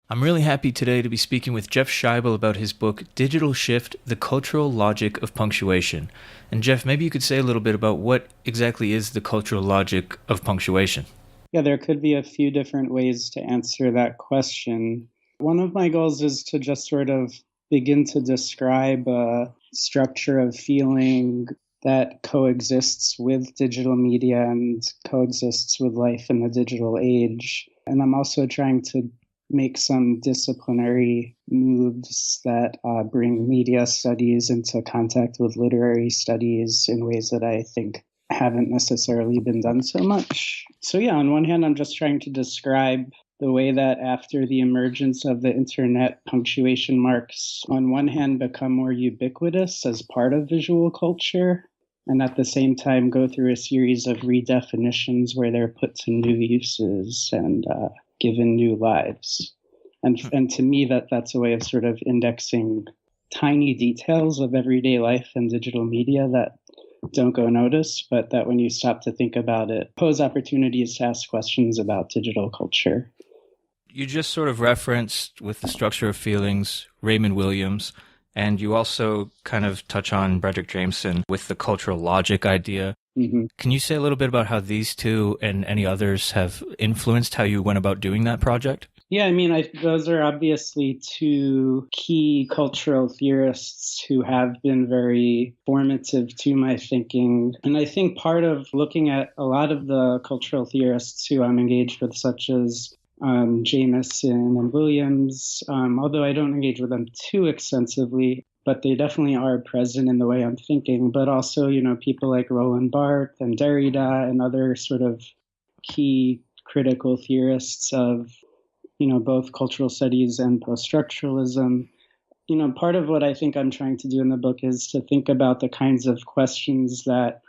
I'm really happy today to be speaking with Jeff Scheible about his book, Digital Shift, The Cultural Logic of Punctuation. And Jeff, maybe you could say a little bit about what exactly is the cultural logic of punctuation. Yeah, there could be a few different ways to answer that question. One of my goals is to just sort of begin to describe a structure of feeling that coexists with digital media and coexists with life in the digital age. And I'm also trying to make some disciplinary moves that bring media studies into contact with literary studies in ways that I think haven't necessarily been done so much. So yeah, on one hand, I'm just trying to describe the way that after the emergence of the internet, punctuation marks on one hand become more ubiquitous as part of visual culture, and at the same time go through a series of redefinitions where they're put to new uses and given new lives. And to me, that's a way of sort of indexing tiny details of everyday life and digital media that don't go noticed, but that when you stop to think about it, pose opportunities to ask questions about digital culture. You just sort of referenced with the structure of feelings, Raymond Williams, and you also kind of touch on Frederick Jameson with the cultural logic idea. Mm-hmm. Can you say a little bit about how these two and any others have influenced how you went about doing that project? Yeah, I mean, those are obviously two key cultural theorists who have been very formative to my thinking. And I think part of looking at a lot of the cultural theorists who I'm engaged with, such as Jameson and Williams, although I don't engage with them too extensively, but they definitely are present in the way I'm thinking. But also, people like Roland Bart and Derrida and other sort of key critical theorists of both cultural studies and post-structuralism. Part of what I think I'm trying to do in the book is to think about the kinds of questions that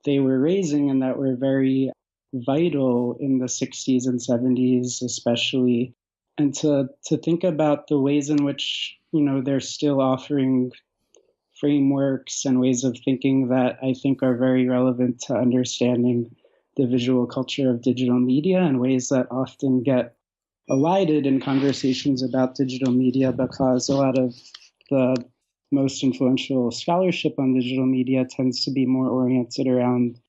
they were raising and that were very vital in the 60s and 70s especially, and to think about the ways in which, they're still offering frameworks and ways of thinking that I think are very relevant to understanding the visual culture of digital media in ways that often get elided in conversations about digital media because a lot of the most influential scholarship on digital media tends to be more oriented around,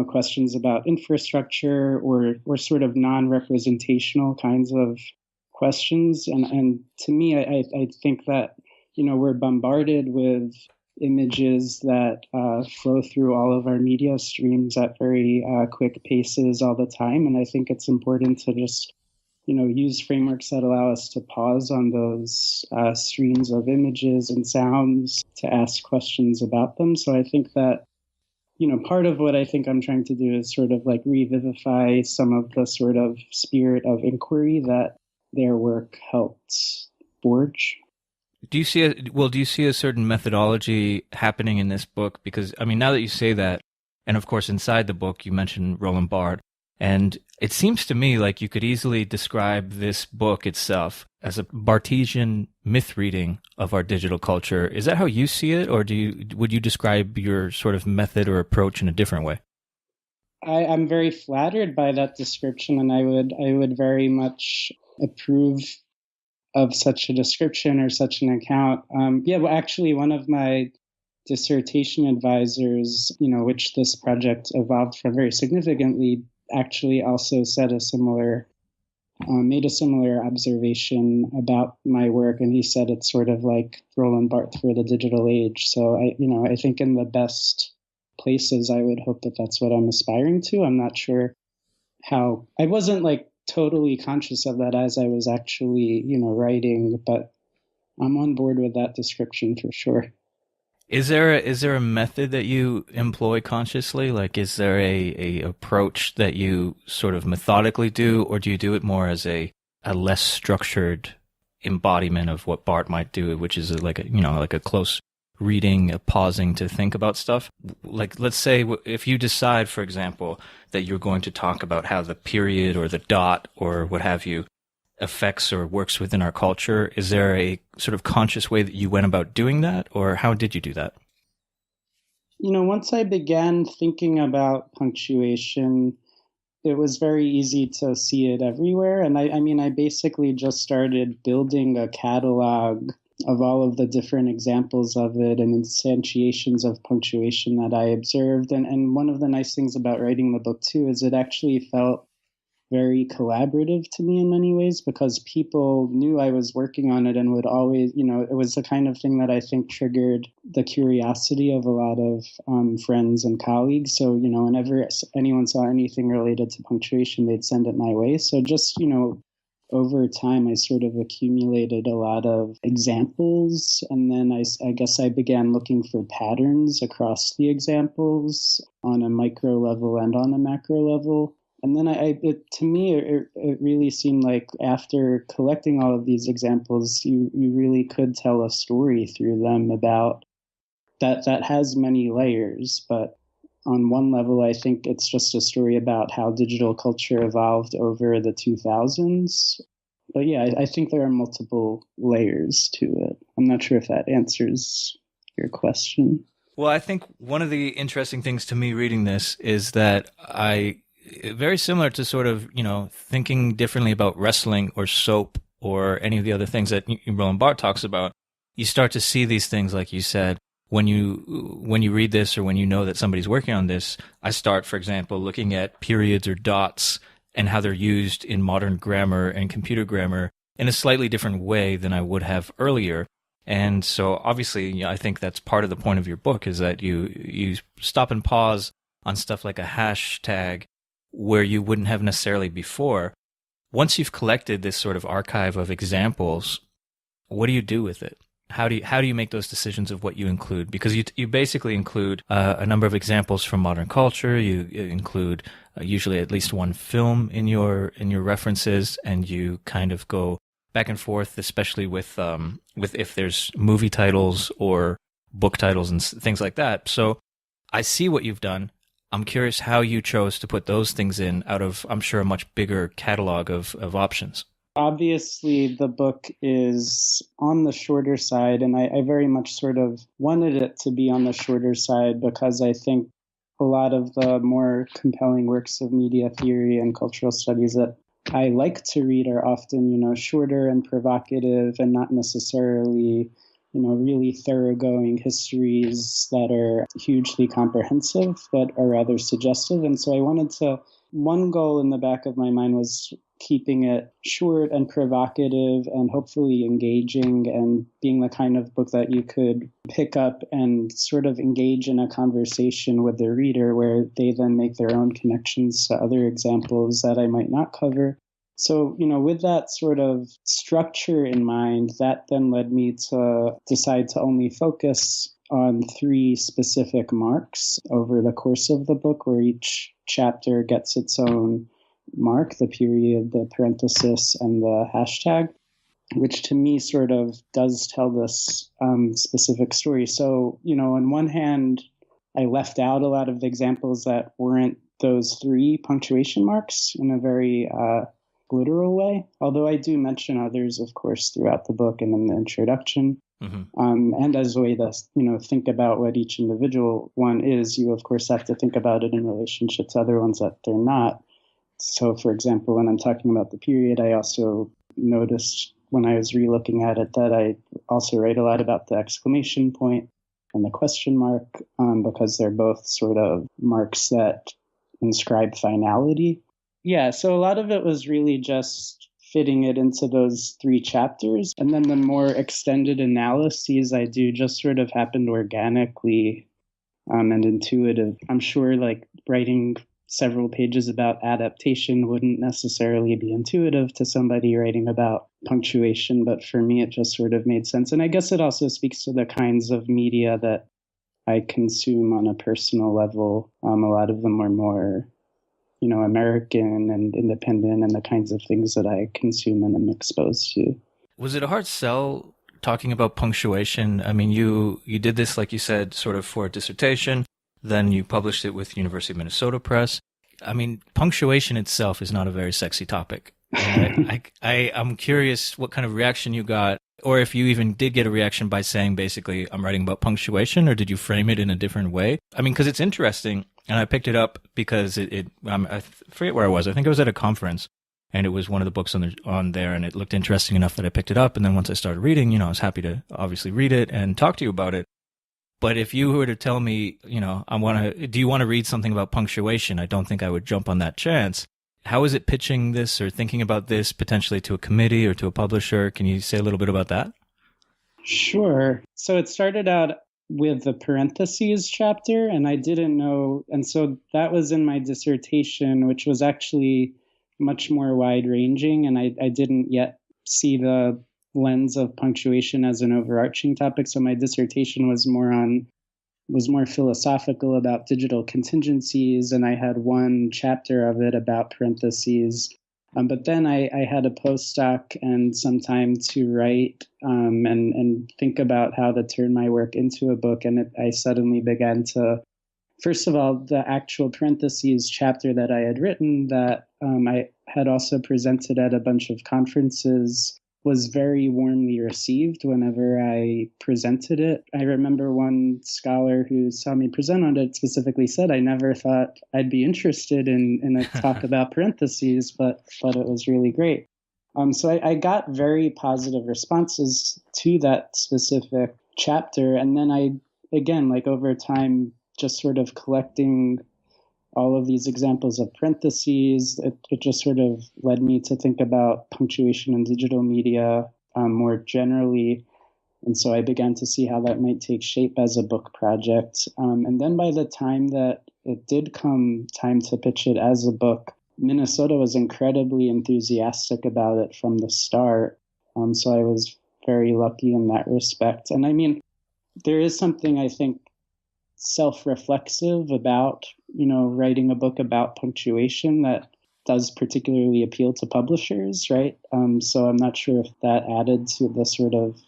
questions about infrastructure or sort of non-representational kinds of questions. And to me, I think that, we're bombarded with images that flow through all of our media streams at very quick paces all the time. And I think it's important to just use frameworks that allow us to pause on those streams of images and sounds to ask questions about them. So I think that, part of what I think I'm trying to do is sort of like revivify some of the sort of spirit of inquiry that their work helped forge. Do you see a certain methodology happening in this book? Because, I mean, now that you say that, and of course inside the book you mentioned Roland Bart, and it seems to me like you could easily describe this book itself as a Bartesian myth reading of our digital culture. Is that how you see it, or would you describe your sort of method or approach in a different way? I'm very flattered by that description, and I would very much approve of such a description or such an account. Actually, one of my dissertation advisors, which this project evolved from very significantly, actually also made a similar observation about my work, and he said it's sort of like Roland Barthes for the digital age. So I think in the best places, I would hope that that's what I'm aspiring to. I'm not sure how. I wasn't like totally conscious of that as I was actually writing, but I'm on board with that description for sure. Is there a method that you employ consciously? Like, is there a approach that you sort of methodically do, or do you do it more as a less structured embodiment of what Bart might do, which is like a close reading, a pausing to think about stuff? Like, let's say if you decide, for example, that you're going to talk about how the period or the dot or what have you affects or works within our culture, is there a sort of conscious way that you went about doing that, or how did you do that? Once I began thinking about punctuation, it was very easy to see it everywhere. And I mean, I basically just started building a catalog of all of the different examples of it and instantiations of punctuation that I observed. And one of the nice things about writing the book, too, is it actually felt very collaborative to me in many ways, because people knew I was working on it and would always, it was the kind of thing that I think triggered the curiosity of a lot of friends and colleagues. So, whenever anyone saw anything related to punctuation, they'd send it my way. So just, over time, I sort of accumulated a lot of examples, and then I guess I began looking for patterns across the examples on a micro level and on a macro level. And then to me, it really seemed like after collecting all of these examples, you really could tell a story through them about that has many layers. But on one level, I think it's just a story about how digital culture evolved over the 2000s. But yeah, I think there are multiple layers to it. I'm not sure if that answers your question. Well, I think one of the interesting things to me reading this is that very similar to sort of, thinking differently about wrestling or soap or any of the other things that Roland Bart talks about. You start to see these things, like you said, when you read this or when you know that somebody's working on this. I start, for example, looking at periods or dots and how they're used in modern grammar and computer grammar in a slightly different way than I would have earlier. And so obviously, I think that's part of the point of your book, is that you stop and pause on stuff like a hashtag where you wouldn't have necessarily before. Once you've collected this sort of archive of examples, what do you do with it? How do you make those decisions of what you include? Because you basically include a number of examples from modern culture. You include usually at least one film in your references, and you kind of go back and forth, especially with if there's movie titles or book titles and things like that. So I see what you've done. I'm curious how you chose to put those things in out of, I'm sure, a much bigger catalog of options. Obviously, the book is on the shorter side, and I very much sort of wanted it to be on the shorter side because I think a lot of the more compelling works of media theory and cultural studies that I like to read are often, shorter and provocative and not necessarily, really thoroughgoing histories that are hugely comprehensive, but are rather suggestive. And so I wanted to, one goal in the back of my mind was keeping it short and provocative and hopefully engaging and being the kind of book that you could pick up and sort of engage in a conversation with the reader where they then make their own connections to other examples that I might not cover. So, with that sort of structure in mind, that then led me to decide to only focus on 3 specific marks over the course of the book, where each chapter gets its own mark, the period, the parenthesis, and the hashtag, which to me sort of does tell this specific story. So, on one hand, I left out a lot of the examples that weren't those 3 punctuation marks in a very literal way, although I do mention others, of course, throughout the book and in the introduction. Mm-hmm. And as a way to, think about what each individual one is, you, of course, have to think about it in relationship to other ones that they're not. So, for example, when I'm talking about the period, I also noticed when I was relooking at it that I also write a lot about the exclamation point and the question mark, because they're both sort of marks that inscribe finality. Yeah, so a lot of it was really just fitting it into those 3 chapters. And then the more extended analyses I do just sort of happened organically and intuitive. I'm sure like writing several pages about adaptation wouldn't necessarily be intuitive to somebody writing about punctuation, but for me it just sort of made sense. And I guess it also speaks to the kinds of media that I consume on a personal level. A lot of them are more American and independent, and the kinds of things that I consume and am exposed to. Was it a hard sell talking about punctuation? I mean, you did this, like you said, sort of for a dissertation. Then you published it with University of Minnesota Press. I mean, punctuation itself is not a very sexy topic. I'm curious what kind of reaction you got, or if you even did get a reaction by saying, basically, I'm writing about punctuation, or did you frame it in a different way? I mean, because it's interesting. And I picked it up because I forget where I was. I think I was at a conference, and it was one of the books on there, and it looked interesting enough that I picked it up. And then once I started reading, I was happy to obviously read it and talk to you about it. But if you were to tell me, do you want to read something about punctuation? I don't think I would jump on that chance. How is it pitching this or thinking about this potentially to a committee or to a publisher? Can you say a little bit about that? Sure. So it started out with the parentheses chapter, and I didn't know. And so that was in my dissertation, which was actually much more wide ranging. And I didn't yet see the lens of punctuation as an overarching topic. So my dissertation was more philosophical about digital contingencies, and I had one chapter of it about parentheses. But then I had a postdoc and some time to write and think about how to turn my work into a book. And I suddenly began to, first of all, the actual parentheses chapter that I had written that I had also presented at a bunch of conferences was very warmly received whenever I presented it. I remember one scholar who saw me present on it specifically said, I never thought I'd be interested in a talk about parentheses, but it was really great. So I got very positive responses to that specific chapter. And then again, like over time, just sort of collecting all of these examples of parentheses, it just sort of led me to think about punctuation in digital media more generally. And so I began to see how that might take shape as a book project. And then by the time that it did come time to pitch it as a book, Minnesota was incredibly enthusiastic about it from the start. So I was very lucky in that respect. And I mean, there is something I think self-reflexive about, writing a book about punctuation that does particularly appeal to publishers, right? So I'm not sure if that added to the sort of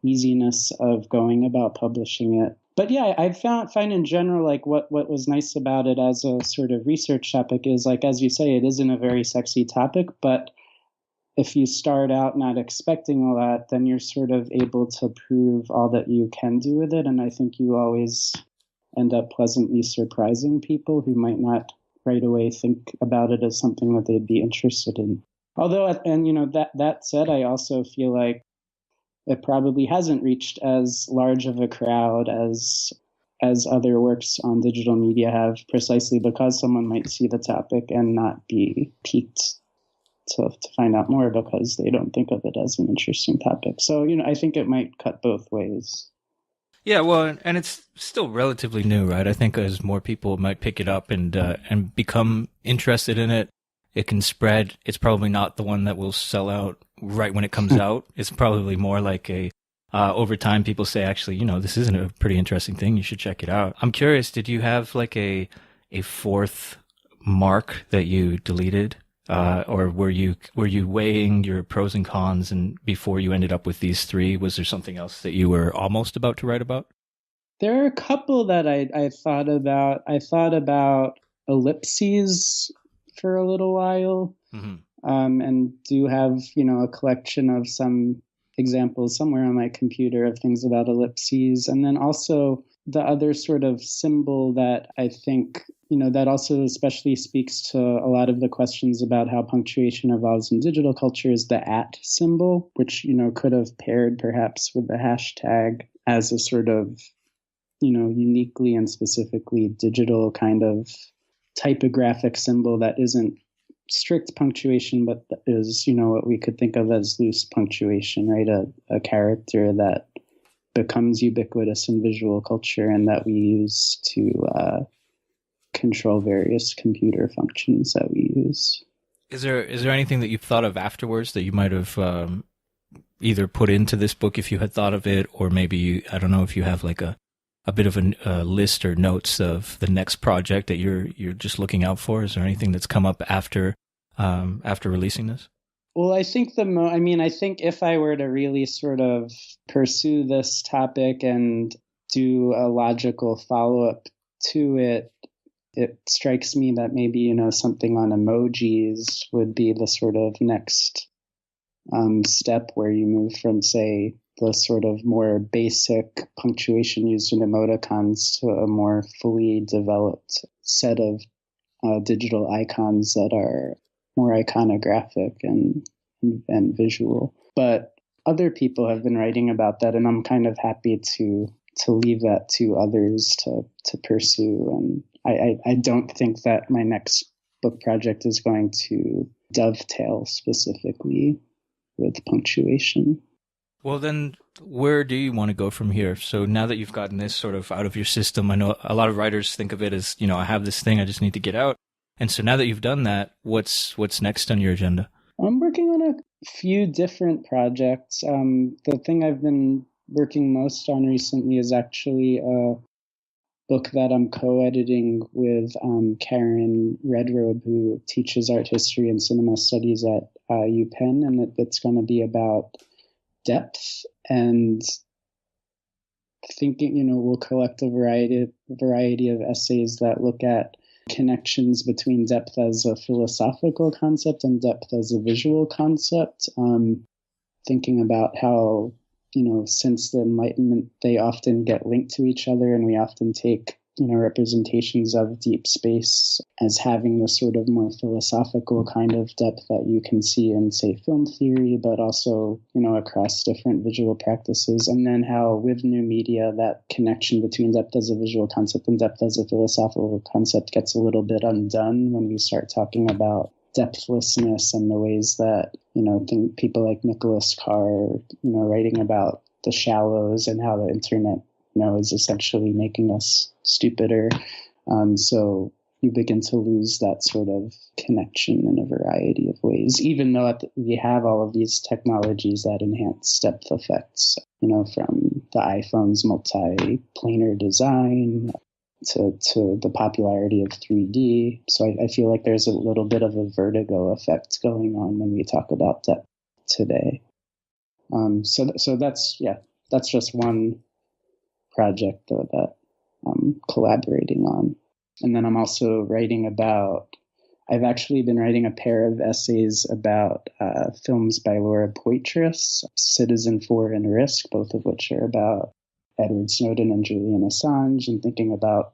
easiness of going about publishing it. But yeah, I find in general, like what was nice about it as a sort of research topic is, like, as you say, it isn't a very sexy topic, but if you start out not expecting a lot, then you're sort of able to prove all that you can do with it. And I think you always end up pleasantly surprising people who might not right away think about it as something that they'd be interested in. Although, and that said, I also feel like it probably hasn't reached as large of a crowd as other works on digital media have, precisely because someone might see the topic and not be piqued to find out more because they don't think of it as an interesting topic. So, I think it might cut both ways. Yeah, well, and it's still relatively new, right? I think as more people might pick it up and become interested in it, it can spread. It's probably not the one that will sell out right when it comes out. It's probably more like over time people say, actually, this isn't a pretty interesting thing. You should check it out. I'm curious, did you have like a fourth mark that you deleted? Or were you weighing your pros and cons, and before you ended up with these three, was there something else that you were almost about to write about? There are a couple that I thought about. I thought about ellipses for a little while, and do have a collection of some examples somewhere on my computer of things about ellipses, and then also the other sort of symbol that I think, that also especially speaks to a lot of the questions about how punctuation evolves in digital culture is the @ symbol, which, could have paired perhaps with the hashtag as a sort of, uniquely and specifically digital kind of typographic symbol that isn't strict punctuation, but is, what we could think of as loose punctuation, right? A character that becomes ubiquitous in visual culture and that we use to control various computer functions that we use. Is there anything that you've thought of afterwards that you might have either put into this book if you had thought of it, or maybe I don't know if you have like a bit of a list or notes of the next project that you're just looking out for? Is there anything that's come up after releasing this? Well, I think I think if I were to really sort of pursue this topic and do a logical follow-up to it, it strikes me that maybe, something on emojis would be the sort of next step where you move from, say, the sort of more basic punctuation used in emoticons to a more fully developed set of digital icons that are more iconographic and visual. But other people have been writing about that, and I'm kind of happy to leave that to others to pursue. And I don't think that my next book project is going to dovetail specifically with punctuation. Well, then, where do you want to go from here? So now that you've gotten this sort of out of your system, I know a lot of writers think of it as, I have this thing I just need to get out. And so now that you've done that, what's next on your agenda? I'm working on a few different projects. The thing I've been working most on recently is actually a book that I'm co-editing with Karen Redrobe, who teaches art history and cinema studies at UPenn, and it's going to be about depth and thinking. We'll collect a variety of essays that look at connections between depth as a philosophical concept and depth as a visual concept, thinking about how, since the Enlightenment, they often get linked to each other, and we often take, representations of deep space as having the sort of more philosophical kind of depth that you can see in, say, film theory, but also, across different visual practices. And then how with new media, that connection between depth as a visual concept and depth as a philosophical concept gets a little bit undone when we start talking about depthlessness and the ways that, think people like Nicholas Carr, writing about the shallows and how the internet, is essentially making us stupider. So you begin to lose that sort of connection in a variety of ways, even though we have all of these technologies that enhance depth effects, from the iPhone's multi-planar design to the popularity of 3D. So I feel like there's a little bit of a vertigo effect going on when we talk about depth today. So that's just one project that I'm collaborating on. And then I'm also I've actually been writing a pair of essays about films by Laura Poitras, Citizen4 and Risk, both of which are about Edward Snowden and Julian Assange, and thinking about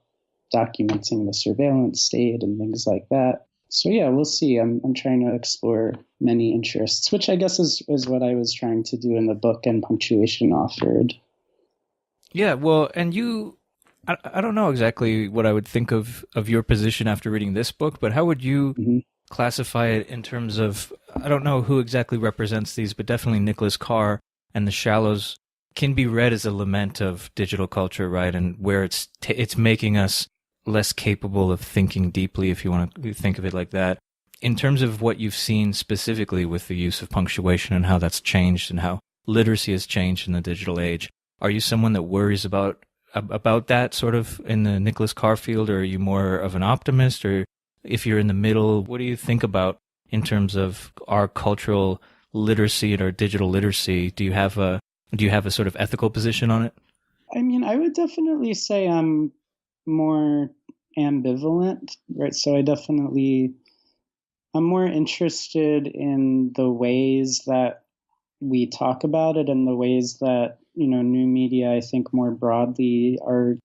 documenting the surveillance state and things like that. So yeah, we'll see. I'm trying to explore many interests, which I guess is what I was trying to do in the book, and Punctuation offered. Yeah, well, and I don't know exactly what I would think of your position after reading this book, but how would you classify it in terms of, I don't know who exactly represents these, but definitely Nicholas Carr and The Shallows can be read as a lament of digital culture, right? And where it's making us less capable of thinking deeply, if you want to think of it like that. In terms of what you've seen specifically with the use of punctuation and how that's changed and how literacy has changed in the digital age, are you someone that worries about that sort of in the Nicholas Carr field, or are you more of an optimist? Or if you're in the middle, what do you think about in terms of our cultural literacy and our digital literacy? Do you have a sort of ethical position on it? I mean, I would definitely say I'm more ambivalent, right? So I'm more interested in the ways that we talk about it and the ways that, new media, I think more broadly, are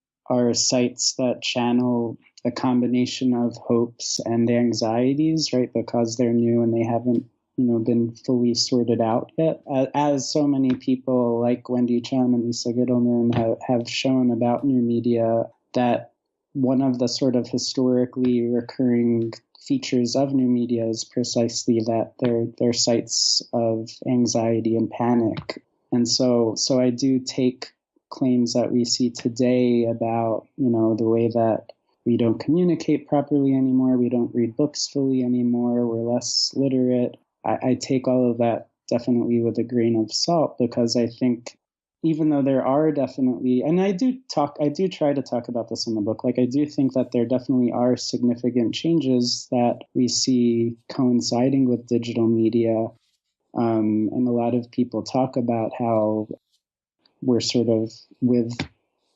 sites that channel a combination of hopes and anxieties, right? Because they're new and they haven't, been fully sorted out yet. As so many people like Wendy Chun and Lisa Gittleman have shown about new media, that one of the sort of historically recurring features of new media is precisely that they're sites of anxiety and panic. And so I do take claims that we see today about, the way that we don't communicate properly anymore, we don't read books fully anymore, we're less literate. I take all of that definitely with a grain of salt, because I think even though there are definitely, and I do try to talk about this in the book, like I do think that there definitely are significant changes that we see coinciding with digital media. And a lot of people talk about how we're sort of, with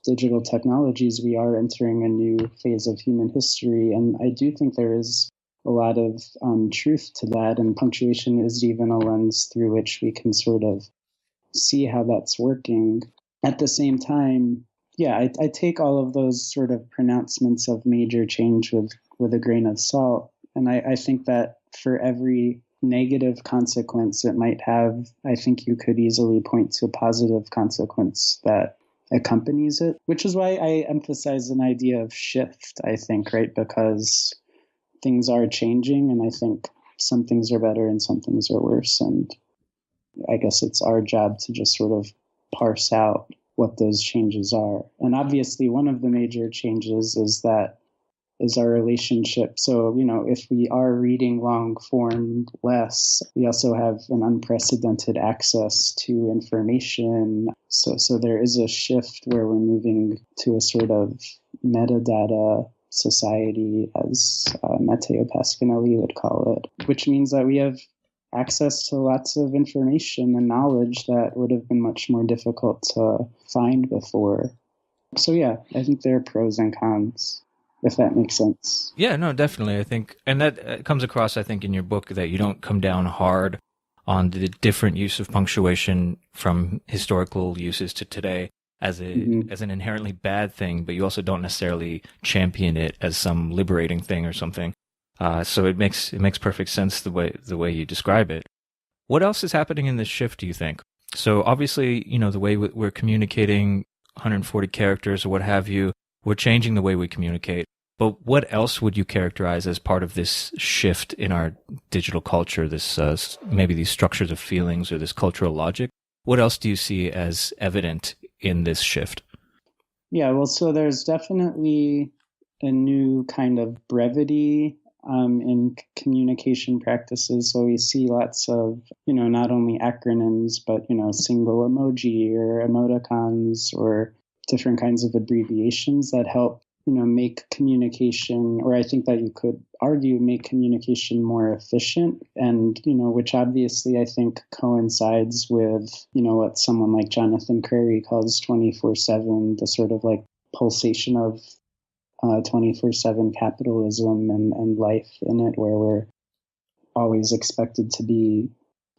digital technologies, we are entering a new phase of human history. And I do think there is a lot of truth to that. And punctuation is even a lens through which we can sort of see how that's working. At the same time, yeah, I take all of those sort of pronouncements of major change with a grain of salt. And I think that for every negative consequence it might have, I think you could easily point to a positive consequence that accompanies it, which is why I emphasize an idea of shift, I think, right? Because things are changing, and I think some things are better and some things are worse. And I guess it's our job to just sort of parse out what those changes are. And obviously, one of the major changes is our relationship. So, if we are reading long form less, we also have an unprecedented access to information. So there is a shift where we're moving to a sort of metadata society, as Matteo Pasquinelli would call it, which means that we have access to lots of information and knowledge that would have been much more difficult to find before. So yeah, I think there are pros and cons, if that makes sense. Yeah, no, definitely. I think, and that comes across, I think, in your book, that you don't come down hard on the different use of punctuation from historical uses to today as as an inherently bad thing, but you also don't necessarily champion it as some liberating thing or something. So it makes perfect sense the way you describe it. What else is happening in this shift, do you think? So obviously, the way we're communicating, 140 characters or what have you, we're changing the way we communicate. But what else would you characterize as part of this shift in our digital culture, this maybe these structures of feelings or this cultural logic? What else do you see as evident in this shift? Yeah, well, so there's definitely a new kind of brevity in communication practices. So we see lots of, not only acronyms, but, single emoji or emoticons or different kinds of abbreviations that help, make communication, or I think that you could argue make communication more efficient, and, which obviously I think coincides with, what someone like Jonathan Crary calls 24/7, the sort of like pulsation of 24/7 capitalism and life in it, where we're always expected to be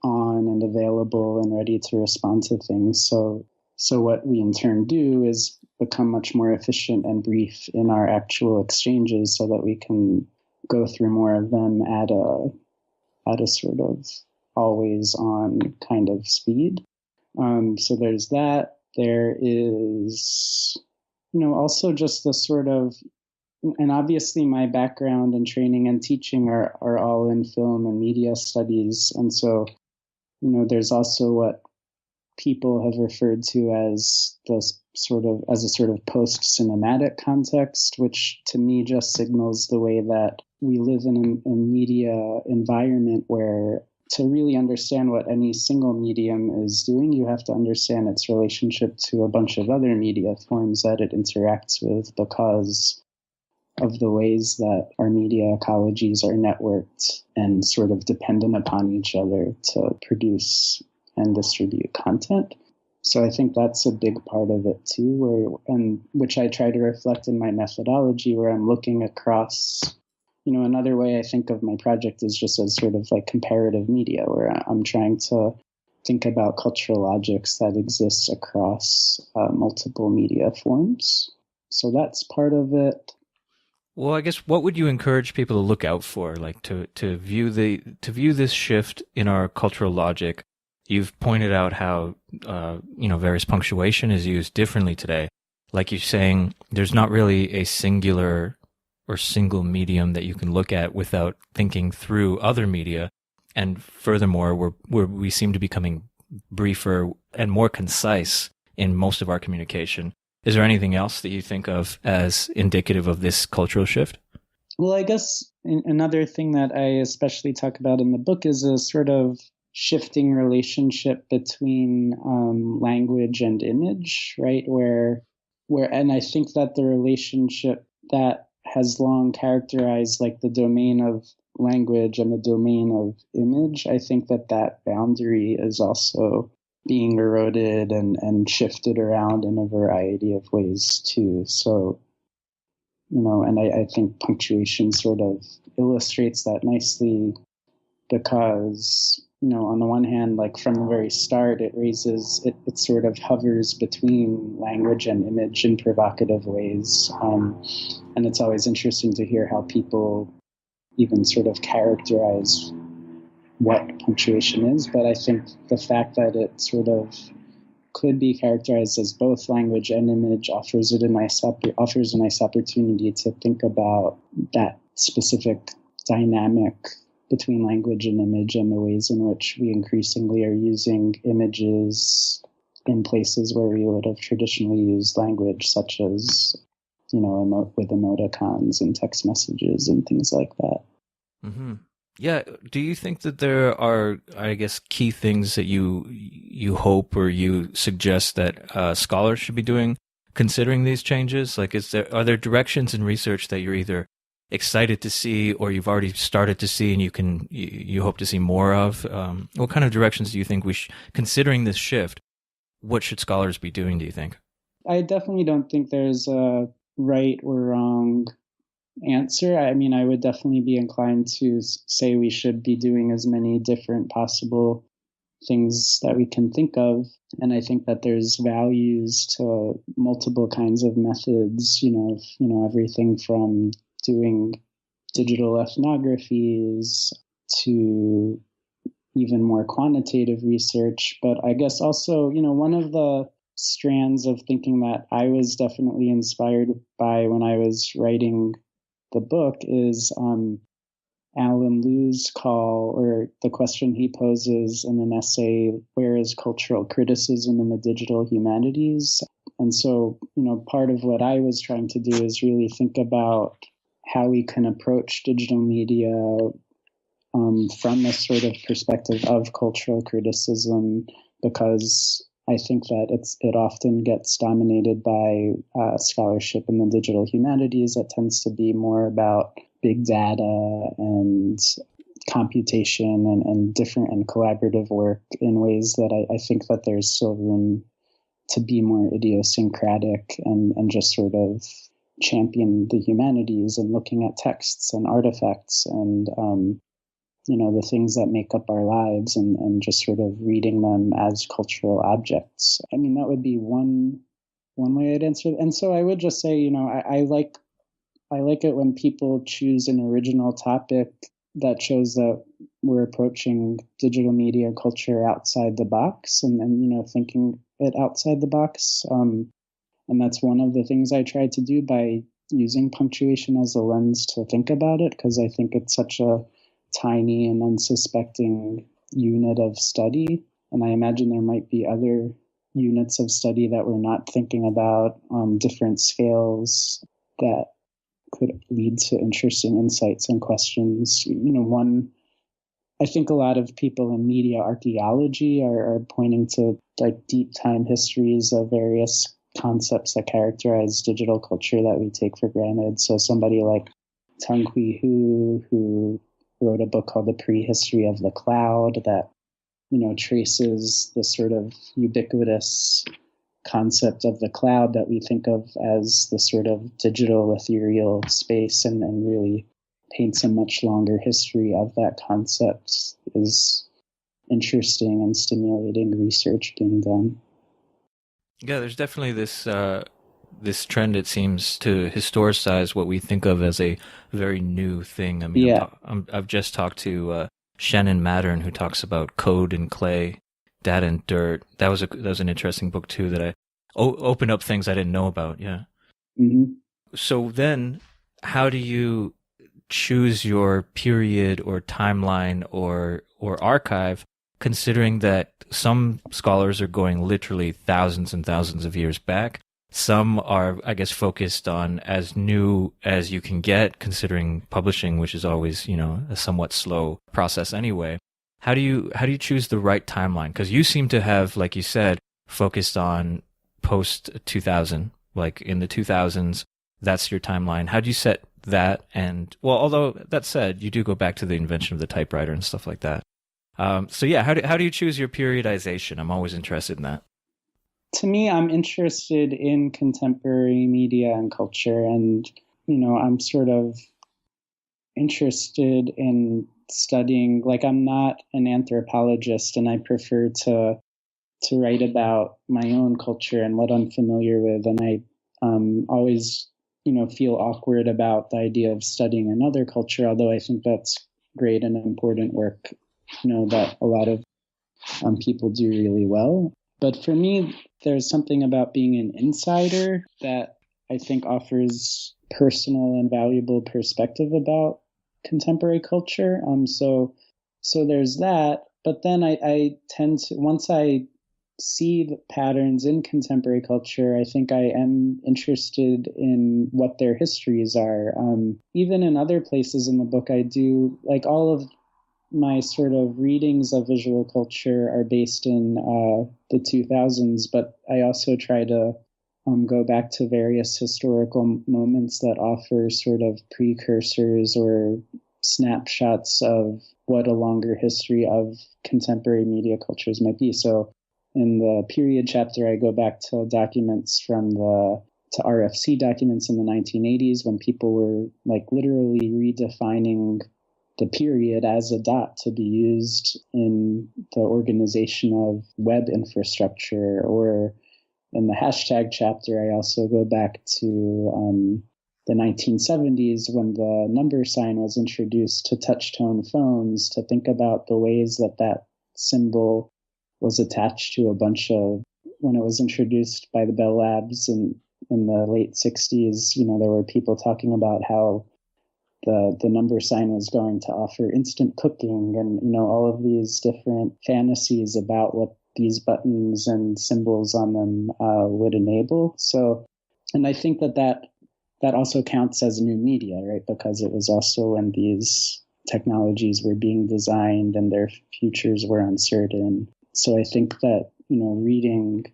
on and available and ready to respond to things. So what we in turn do is become much more efficient and brief in our actual exchanges so that we can go through more of them at a sort of always on kind of speed. So there's that. There is, also just the sort of, and obviously my background and training and teaching are all in film and media studies. And so, there's also what people have referred to as a sort of post-cinematic context, which to me just signals the way that we live in a media environment where to really understand what any single medium is doing, you have to understand its relationship to a bunch of other media forms that it interacts with, because of the ways that our media ecologies are networked and sort of dependent upon each other to produce and distribute content. So I think that's a big part of it too, which I try to reflect in my methodology, where I'm looking across, another way I think of my project is just as sort of like comparative media, where I'm trying to think about cultural logics that exist across multiple media forms. So that's part of it. Well, I guess what would you encourage people to look out for, like to view this shift in our cultural logic? You've pointed out how various punctuation is used differently today. Like you're saying, there's not really a singular or single medium that you can look at without thinking through other media. And furthermore, we seem to be becoming briefer and more concise in most of our communication. Is there anything else that you think of as indicative of this cultural shift? Well, I guess another thing that I especially talk about in the book is a sort of shifting relationship between language and image, right? And I think that the relationship that has long characterized like the domain of language and the domain of image, I think that boundary is also being eroded and shifted around in a variety of ways too. So, and I think punctuation sort of illustrates that nicely, because, on the one hand, like from the very start, it sort of hovers between language and image in provocative ways. And it's always interesting to hear how people even sort of characterize what punctuation is. But I think the fact that it sort of could be characterized as both language and image offers a nice opportunity to think about that specific dynamic between language and image and the ways in which we increasingly are using images in places where we would have traditionally used language, such as, with emoticons and text messages and things like that. Mm-hmm. Yeah. Do you think that there are, I guess, key things that you hope or you suggest that scholars should be doing considering these changes? Like, are there directions in research that you're either excited to see or you've already started to see and you hope to see more of? What kind of directions do you think considering this shift, what should scholars be doing, do you think? I definitely don't think there's a right or wrong answer. I mean, I would definitely be inclined to say we should be doing as many different possible things that we can think of. And I think that there's values to multiple kinds of methods, everything from doing digital ethnographies to even more quantitative research. But I guess also, one of the strands of thinking that I was definitely inspired by when I was writing the book is Alan Liu's call, or the question he poses in an essay, "Where is cultural criticism in the digital humanities?" And so, part of what I was trying to do is really think about how we can approach digital media from a sort of perspective of cultural criticism, because I think that it often gets dominated by scholarship in the digital humanities that tends to be more about big data and computation and different and collaborative work in ways that I think that there's still room to be more idiosyncratic and just sort of champion the humanities and looking at texts and artifacts and the things that make up our lives and just sort of reading them as cultural objects. I mean, that would be one way I'd answer it. And so I would just say, I like it when people choose an original topic that shows that we're approaching digital media culture outside the box and thinking it outside the box. And that's one of the things I try to do by using punctuation as a lens to think about it, because I think it's such a tiny and unsuspecting unit of study. And I imagine there might be other units of study that we're not thinking about on different scales that could lead to interesting insights and questions. I think a lot of people in media archaeology are pointing to like deep time histories of various concepts that characterize digital culture that we take for granted. So somebody like Tung Hui Hu, who wrote a book called The Prehistory of the Cloud that, traces the sort of ubiquitous concept of the cloud that we think of as the sort of digital ethereal space and really paints a much longer history of that concept, is interesting and stimulating research being done. Yeah, there's definitely this trend, it seems, to historicize what we think of as a very new thing. I mean, Yeah. I've just talked to Shannon Mattern, who talks about code and clay, data and dirt. That was an interesting book too that I opened up things I didn't know about. Yeah. Mm-hmm. So then, how do you choose your period or timeline or archive, considering that some scholars are going literally thousands and thousands of years back? Some are, I guess, focused on as new as you can get, considering publishing, which is always, a somewhat slow process anyway. How do you choose the right timeline? Because you seem to have, like you said, focused on post 2000, like in the 2000s. That's your timeline. How do you set that? And well, although that said, you do go back to the invention of the typewriter and stuff like that. So yeah, how do you choose your periodization? I'm always interested in that. To me, I'm interested in contemporary media and culture, and I'm sort of interested in studying, like I'm not an anthropologist, and I prefer to write about my own culture and what I'm familiar with. And I always, feel awkward about the idea of studying another culture, although I think that's great and important work, that a lot of people do really well. But for me, there's something about being an insider that I think offers personal and valuable perspective about contemporary culture. So there's that. But then I tend to, once I see the patterns in contemporary culture, I think I am interested in what their histories are. Even in other places in the book, I do, like, all of my sort of readings of visual culture are based in the 2000s, but I also try to go back to various historical moments that offer sort of precursors or snapshots of what a longer history of contemporary media cultures might be. So in the period chapter, I go back to documents to RFC documents in the 1980s when people were like literally redefining the period as a dot to be used in the organization of web infrastructure. Or in the hashtag chapter, I also go back to the 1970s when the number sign was introduced to touch-tone phones, to think about the ways that that symbol was attached to a bunch of, when it was introduced by the Bell Labs in the late 60s, there were people talking about how the number sign was going to offer instant cooking and, all of these different fantasies about what these buttons and symbols on them would enable. So, and I think that also counts as new media, right? Because it was also when these technologies were being designed and their futures were uncertain. So I think that, reading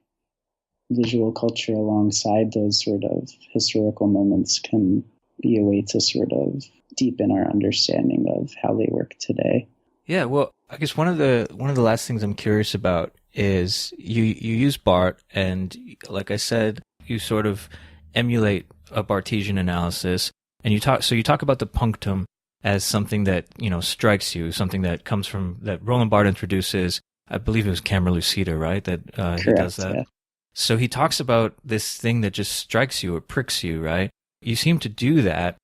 visual culture alongside those sort of historical moments can be a way to sort of deepen our understanding of how they work today. Yeah, well, I guess one of the last things I'm curious about is you use Bart, and like I said, you sort of emulate a Bartesian analysis, and you talk about the punctum as something that strikes you, something that comes from that Roland Bart introduces. I believe it was Camera Lucida, right? That Correct, he does that. Yeah. So he talks about this thing that just strikes you or pricks you, right? You seem to do that.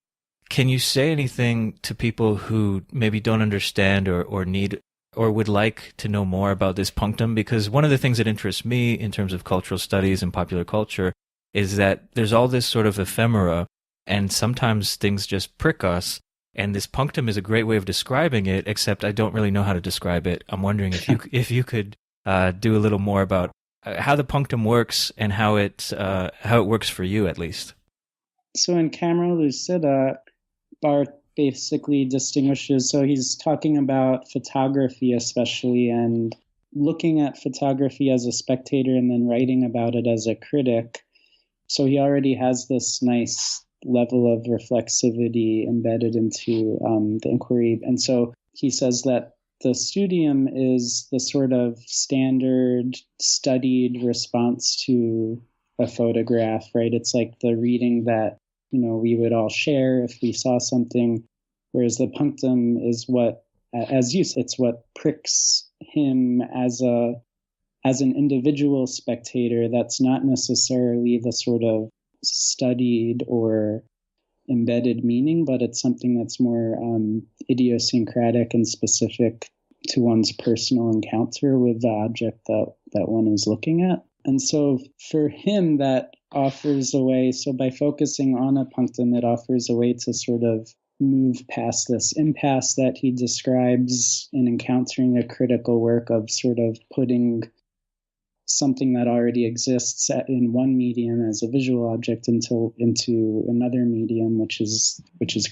Can you say anything to people who maybe don't understand or need or would like to know more about this punctum? Because one of the things that interests me in terms of cultural studies and popular culture is that there's all this sort of ephemera, and sometimes things just prick us. And this punctum is a great way of describing it, except I don't really know how to describe it. I'm wondering if you could do a little more about how the punctum works and how it works for you, at least. So in Camera Lucida, Bart basically distinguishes, so he's talking about photography especially, and looking at photography as a spectator and then writing about it as a critic. So he already has this nice level of reflexivity embedded into the inquiry. And so he says that the studium is the sort of standard studied response to a photograph, right? It's like the reading that, we would all share if we saw something, whereas the punctum is what, as you said, it's what pricks him as an individual spectator. That's not necessarily the sort of studied or embedded meaning, but it's something that's more idiosyncratic and specific to one's personal encounter with the object that one is looking at. And so for him, that offers a way, so by focusing on a punctum, it offers a way to sort of move past this impasse that he describes in encountering a critical work of sort of putting something that already exists in one medium as a visual object into another medium, which is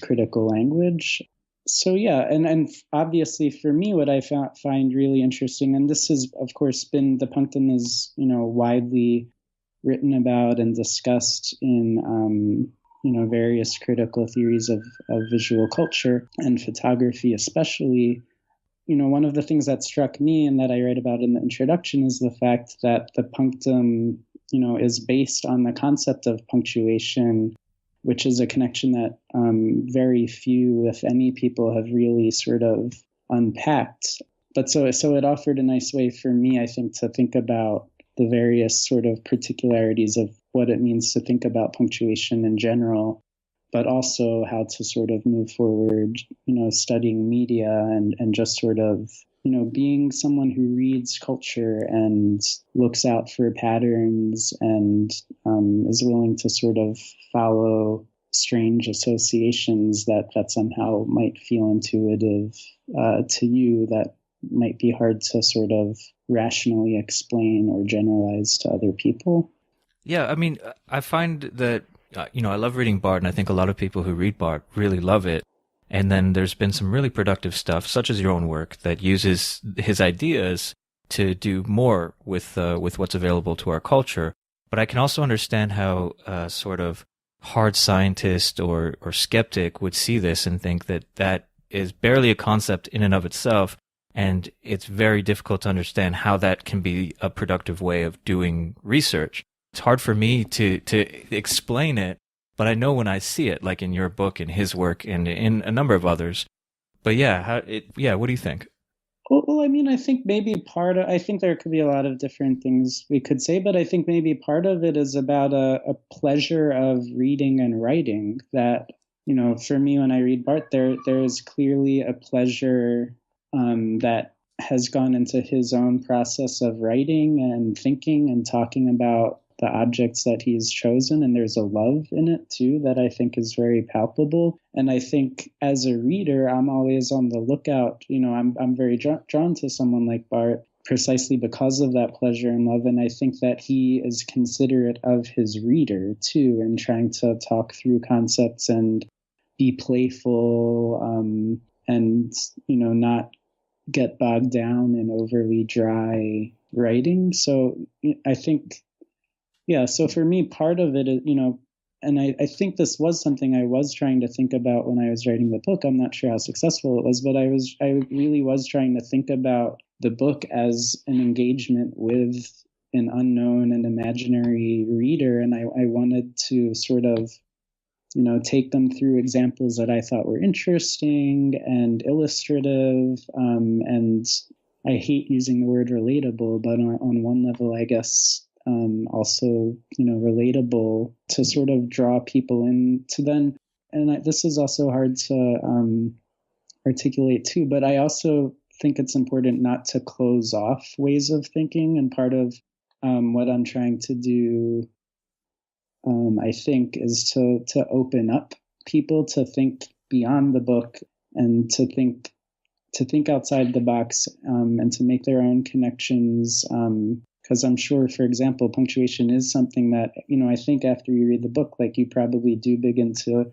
critical language. So yeah, and obviously for me, what I find really interesting, and this has of course been, the punctum is widely written about and discussed in various critical theories of visual culture and photography especially. One of the things that struck me and that I write about in the introduction is the fact that the punctum, is based on the concept of punctuation, which is a connection that very few, if any, people have really sort of unpacked. But so it offered a nice way for me, I think, to think about the various sort of particularities of what it means to think about punctuation in general, but also how to sort of move forward, studying media and just sort of, being someone who reads culture and looks out for patterns and is willing to sort of follow strange associations that somehow might feel intuitive to you, that might be hard to sort of rationally explain or generalize to other people. Yeah, I mean, I find that, I love reading Bart, and I think a lot of people who read Bart really love it. And then there's been some really productive stuff, such as your own work, that uses his ideas to do more with what's available to our culture. But I can also understand how sort of hard scientist or skeptic would see this and think that that is barely a concept in and of itself, and it's very difficult to understand how that can be a productive way of doing research. It's hard for me to explain it, but I know when I see it, like in your book and his work and in a number of others. But what do you think? Well, I mean, I think maybe I think there could be a lot of different things we could say, but I think maybe part of it is about a pleasure of reading and writing that, for me, when I read Bart, there is clearly a pleasure that has gone into his own process of writing and thinking and talking about the objects that he's chosen. And there's a love in it too that I think is very palpable. And I think as a reader, I'm always on the lookout. I'm very drawn to someone like Bart precisely because of that pleasure and love. And I think that he is considerate of his reader too, and trying to talk through concepts and be playful, and, not get bogged down in overly dry writing. So I think, so for me, part of it is, and I think this was something I was trying to think about when I was writing the book. I'm not sure how successful it was, but I really was trying to think about the book as an engagement with an unknown and imaginary reader. And I wanted to sort of, take them through examples that I thought were interesting and illustrative. And I hate using the word relatable, but on one level, I guess, also, relatable to sort of draw people into them. And this is also hard to articulate too, but I also think it's important not to close off ways of thinking. And part of what I'm trying to do, I think, is to open up people to think beyond the book and to think outside the box, and to make their own connections. Because I'm sure, for example, punctuation is something that, I think after you read the book, like you probably do begin to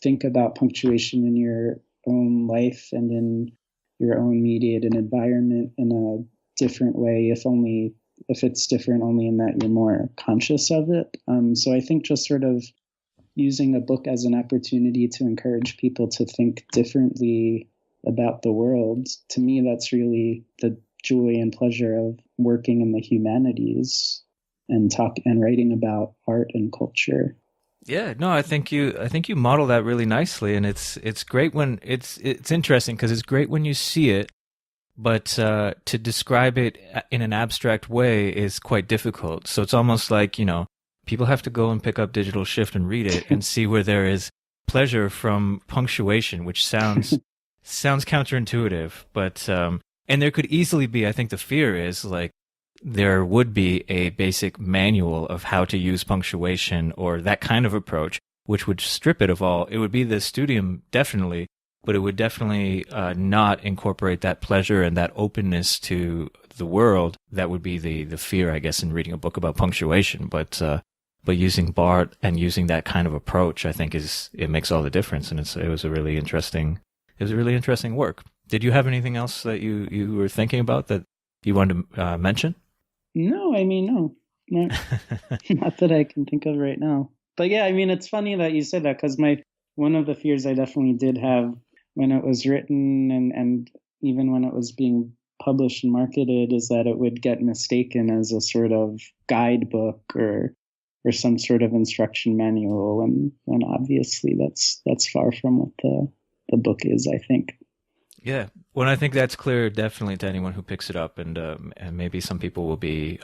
think about punctuation in your own life and in your own mediated environment in a different way, if it's different only in that you're more conscious of it. So I think just sort of using a book as an opportunity to encourage people to think differently about the world, to me, that's really the joy and pleasure of working in the humanities and writing about art and culture. Yeah, no, I think you model that really nicely, and it's great when it's interesting because it's great when you see it, but to describe it in an abstract way is quite difficult. So it's almost like, people have to go and pick up Digital Shift and read it and see where there is pleasure from punctuation, which sounds counterintuitive, but and there could easily be, I think the fear is like there would be a basic manual of how to use punctuation or that kind of approach, which would strip it of all. It would be the studium, definitely, but it would definitely not incorporate that pleasure and that openness to the world. That would be the fear, I guess, in reading a book about punctuation. But using Bart and using that kind of approach, I think it makes all the difference, and it was a really interesting work. Did you have anything else that you were thinking about that you wanted to mention? No, I mean, no, not that I can think of right now. But yeah, I mean, it's funny that you said that because one of the fears I definitely did have when it was written and even when it was being published and marketed is that it would get mistaken as a sort of guidebook or some sort of instruction manual, and obviously that's far from what the book is, I think. Yeah. Well, I think that's clear definitely to anyone who picks it up, and maybe some people will be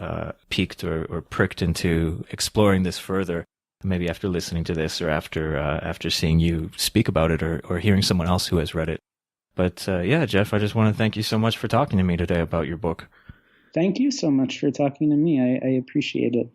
piqued or pricked into exploring this further. Maybe after listening to this, or after seeing you speak about it, or hearing someone else who has read it. But yeah, Jeff, I just want to thank you so much for talking to me today about your book. Thank you so much for talking to me. I appreciate it.